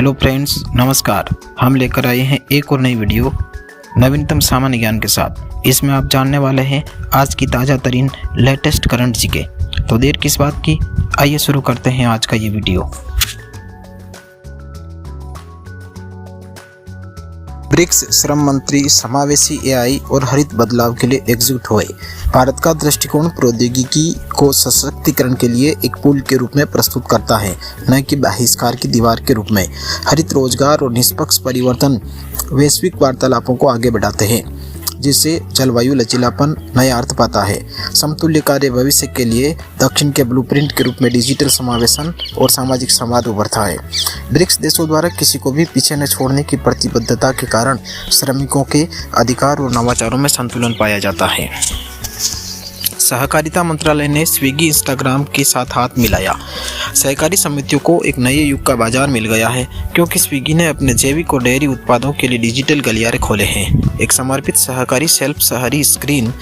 Hello friends, नमस्कार। हम लेकर आए हैं एक और नई वीडियो नवीनतम सामान्य ज्ञान के साथ। इसमें आप जानने वाले हैं आज की ताज़ा तरीन लेटेस्ट करंट जीके। तो देर किस बात की, आइए शुरू करते हैं आज का ये वीडियो। ब्रिक्स श्रम मंत्री समावेशी एआई और हरित बदलाव के लिए एकजुट हुए। भारत का दृष्टिकोण प्रौद्योगिकी को सशक्तिकरण के लिए एक पुल के रूप में प्रस्तुत करता है, न कि बहिष्कार की दीवार के रूप में। हरित रोजगार और निष्पक्ष परिवर्तन वैश्विक वार्तालापों को आगे बढ़ाते हैं, जिससे जलवायु लचीलापन नया अर्थ पाता है। समतुल्य कार्य भविष्य के लिए दक्षिण के ब्लूप्रिंट के रूप में डिजिटल समावेशन और सामाजिक संवाद उभरता है। ब्रिक्स देशों द्वारा किसी को भी पीछे न छोड़ने की प्रतिबद्धता के कारण श्रमिकों के अधिकार और नवाचारों में संतुलन पाया जाता है। सहकारिता मंत्रालय ने स्विगी इंस्टाग्राम के साथ हाथ मिलाया। सहकारी समितियों को एक नए युग का बाजार मिल गया है, क्योंकि स्विगी ने अपने जैविक और डेयरी उत्पादों के लिए डिजिटल गलियारे खोले हैं। एक समर्पित सहकारी सेल्फ शहरी स्क्रीन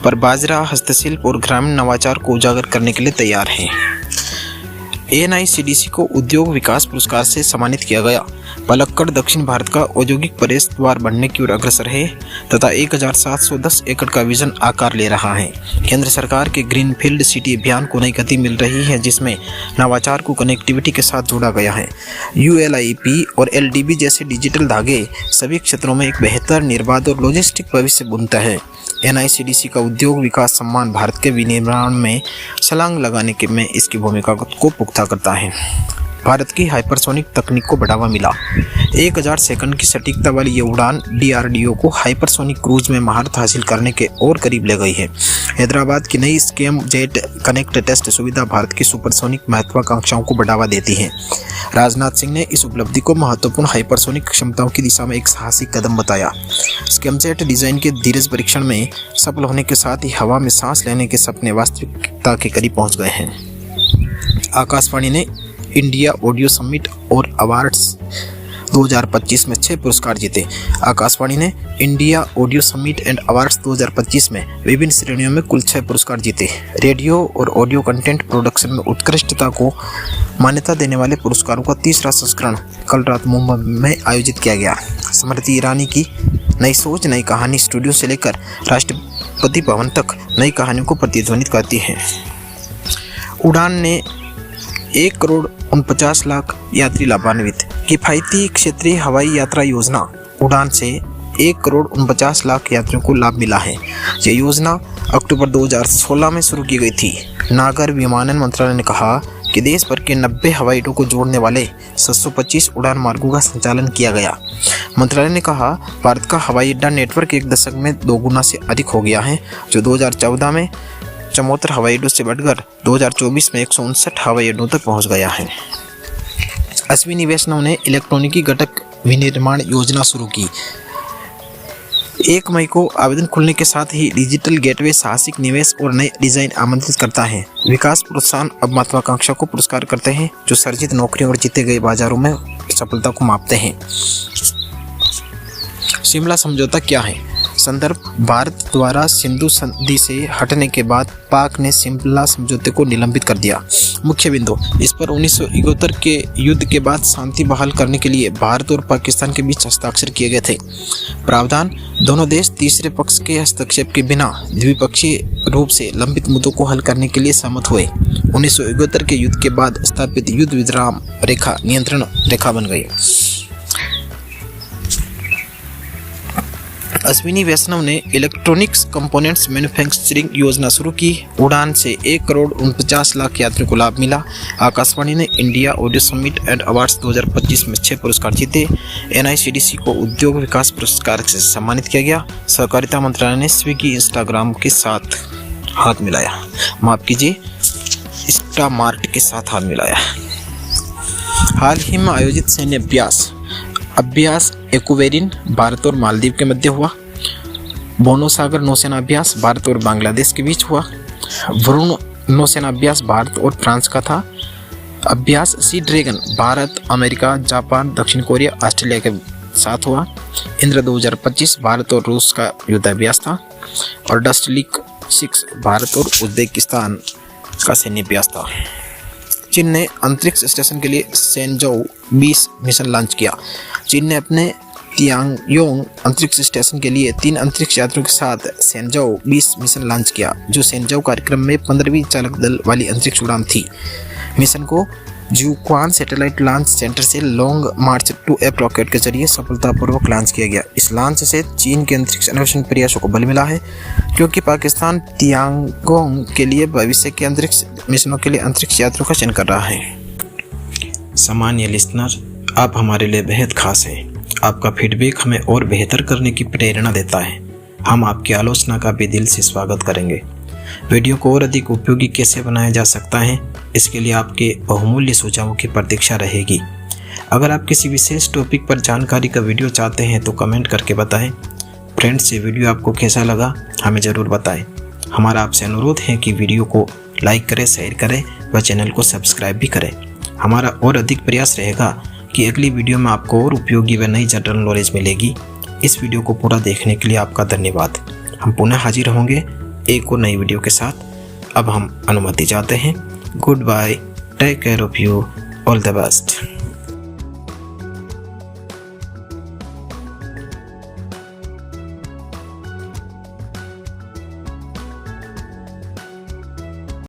पर बाजरा, हस्तशिल्प और ग्रामीण नवाचार को उजागर करने के लिए तैयार है। NICDC को उद्योग विकास पुरस्कार से सम्मानित किया गया। पलक्कड़ दक्षिण भारत का औद्योगिक प्रवेश द्वार बनने की ओर अग्रसर है तथा 1710 एकड़ का विजन आकार ले रहा है। केंद्र सरकार के ग्रीनफील्ड सिटी अभियान को नई गति मिल रही है, जिसमें नवाचार को कनेक्टिविटी के साथ जोड़ा गया है। ULIP और LDB जैसे डिजिटल धागे सभी क्षेत्रों में एक बेहतर, निर्बाध और लॉजिस्टिक भविष्य बुनता है। NICDC का उद्योग विकास सम्मान भारत के विनिर्माण में छलांग लगाने के में इसकी भूमिका को पुख्ता करता है। भारत की हाइपरसोनिक तकनीक को बढ़ावा मिला। 1000 सेकंड की सटीकता वाली ये उड़ान DRDO को हाइपरसोनिक क्रूज में महारत हासिल करने के और करीब ले गई है। हैदराबाद की नई स्कैम जेट कनेक्ट टेस्ट सुविधा भारत की सुपरसोनिक महत्वाकांक्षाओं को बढ़ावा देती है। राजनाथ सिंह ने इस उपलब्धि को महत्वपूर्ण हाइपरसोनिक क्षमताओं की दिशा में एक साहसिक कदम बताया। स्कैमजेट डिजाइन के धीरज परीक्षण में सफल होने के साथ ही हवा में सांस लेने के सपने वास्तविकता के करीब पहुंच गए हैं। आकाशवाणी ने इंडिया ऑडियो समिट और अवार्ड्स 2025 में 6 पुरस्कार जीते। आकाशवाणी ने India audio summit and awards 2025 में विभिन्न श्रेणियों में कुल 6 पुरस्कार जीते। रेडियो और ऑडियो कंटेंट प्रोडक्शन में उत्कृष्टता को मान्यता देने वाले पुरस्कारों का 3रा संस्करण कल रात मुंबई में आयोजित किया गया। स्मृति ईरानी की नई सोच नई कहानी स्टूडियो से लेकर राष्ट्रपति भवन तक नई कहानियों को प्रतिध्वनित करती है। उड़ान ने 1,49,00,000 यात्री लाभान्वित। किफायती क्षेत्रीय हवाई यात्रा योजना उड़ान से 1,49,00,000 यात्रियों को लाभ मिला है। ये योजना अक्टूबर 2016 में शुरू की गई थी। नागर विमानन मंत्रालय ने कहा कि देश भर के 90 हवाई अड्डों को जोड़ने वाले 725 उड़ान मार्गों का संचालन किया गया। मंत्रालय ने कहा, भारत का हवाई अड्डा नेटवर्क एक दशक में 2 गुना से अधिक हो गया है, जो 2014 में 74 हवाई अड्डों से बढ़कर 2024 में 159 हवाई अड्डों तक पहुंच गया है। अश्विनी वैष्णव ने इलेक्ट्रॉनिकी घटक विनिर्माण योजना शुरू की। 1 मई को आवेदन खुलने के साथ ही डिजिटल गेटवे साहसिक निवेश और नए डिजाइन आमंत्रित करता है। विकास प्रोत्साहन अब महत्वाकांक्षा को पुरस्कार करते हैं, जो सर्जित नौकरियों और जीते गए बाजारों में सफलता को मापते हैं। शिमला समझौता क्या है? संदर्भ, भारत द्वारा सिंधु संधि से हटने के बाद पाक ने शिमला समझौते को निलंबित कर दिया। मुख्य बिंदु, इस पर 1971 के युद्ध के बाद शांति बहाल करने के लिए भारत और पाकिस्तान के बीच हस्ताक्षर किए गए थे। प्रावधान, दोनों देश तीसरे पक्ष के हस्तक्षेप के बिना द्विपक्षीय रूप से लंबित मुद्दों को हल करने के लिए सहमत हुए। 1971 के युद्ध के बाद स्थापित युद्ध विराम रेखा नियंत्रण रेखा बन गई। अश्विनी वैष्णव ने इलेक्ट्रॉनिक्स कंपोनेंट्स मैन्युफैक्चरिंग योजना शुरू की। उड़ान से 1,49,00,000 यात्रियों को लाभ मिला। आकाशवाणी ने India audio summit and awards 2025 में 6 पुरस्कार जीते। NICDC को उद्योग विकास पुरस्कार से सम्मानित किया गया। सहकारिता मंत्रालय ने स्विगी इंस्टाग्राम के साथ हाथ मिलाया। माफ कीजिए, इंस्टामार्ट के साथ हाथ मिलाया। हाल ही में आयोजित सैन्य अभ्यास एक्वेरिन भारत और मालदीव के मध्य हुआ। बोनो सागर नौसेना अभ्यास भारत और बांग्लादेश के बीच हुआ। वरुण नौसेना अभ्यास भारत और फ्रांस का था। अभ्यास sea dragon Bharat, America, Japan, दक्षिण कोरिया, ऑस्ट्रेलिया के साथ हुआ। इंद्र 2025 भारत और रूस का युद्धाभ्यास था। और डस्टलिक 6 भारत और उज्बेकिस्तान का सैन्य अभ्यास था। चीन ने अंतरिक्ष स्टेशन के लिए सेंजोउ 20 मिशन लॉन्च किया। चीन ने अपने तियांगयोंग अंतरिक्ष स्टेशन के लिए 3 अंतरिक्ष यात्रियों के साथ सेंजोउ 20 मिशन लॉन्च किया, जो सेंजोउ कार्यक्रम में 15वीं चालक दल वाली अंतरिक्ष उड़ान थी। मिशन को जुक्वान सैटेलाइट लॉन्च सेंटर से लॉन्ग मार्च 2F रॉकेट के जरिए सफलतापूर्वक लॉन्च किया गया। इस लॉन्च से चीन के अंतरिक्ष अन्वेषण प्रयासों को बल मिला है, क्योंकि पाकिस्तान तियांगोंग के लिए भविष्य के अंतरिक्ष मिशनों के लिए अंतरिक्ष यात्रियों का चयन कर रहा है। सामान्य लिसनर, आप हमारे लिए बेहद खास हैं। आपका फीडबैक हमें और बेहतर करने की प्रेरणा देता है। हम आपकी आलोचना का भी दिल से स्वागत करेंगे। वीडियो को और अधिक उपयोगी कैसे बनाया जा सकता है, इसके लिए आपके बहुमूल्य सुझावों की प्रतीक्षा रहेगी। अगर आप किसी विशेष टॉपिक पर जानकारी का वीडियो चाहते हैं तो कमेंट करके बताएं। फ्रेंड्स, ये वीडियो आपको कैसा लगा हमें ज़रूर बताएं। हमारा आपसे अनुरोध है कि वीडियो को लाइक करें, शेयर करें व चैनल को सब्सक्राइब भी करें। हमारा और अधिक प्रयास रहेगा कि अगली वीडियो में आपको और उपयोगी व नई जनरल नॉलेज मिलेगी। इस वीडियो को पूरा देखने के लिए आपका धन्यवाद। हम पुनः हाजिर होंगे एक और नई वीडियो के साथ। अब हम अनुमति चाहते हैं। Goodbye, take care of you, all the best.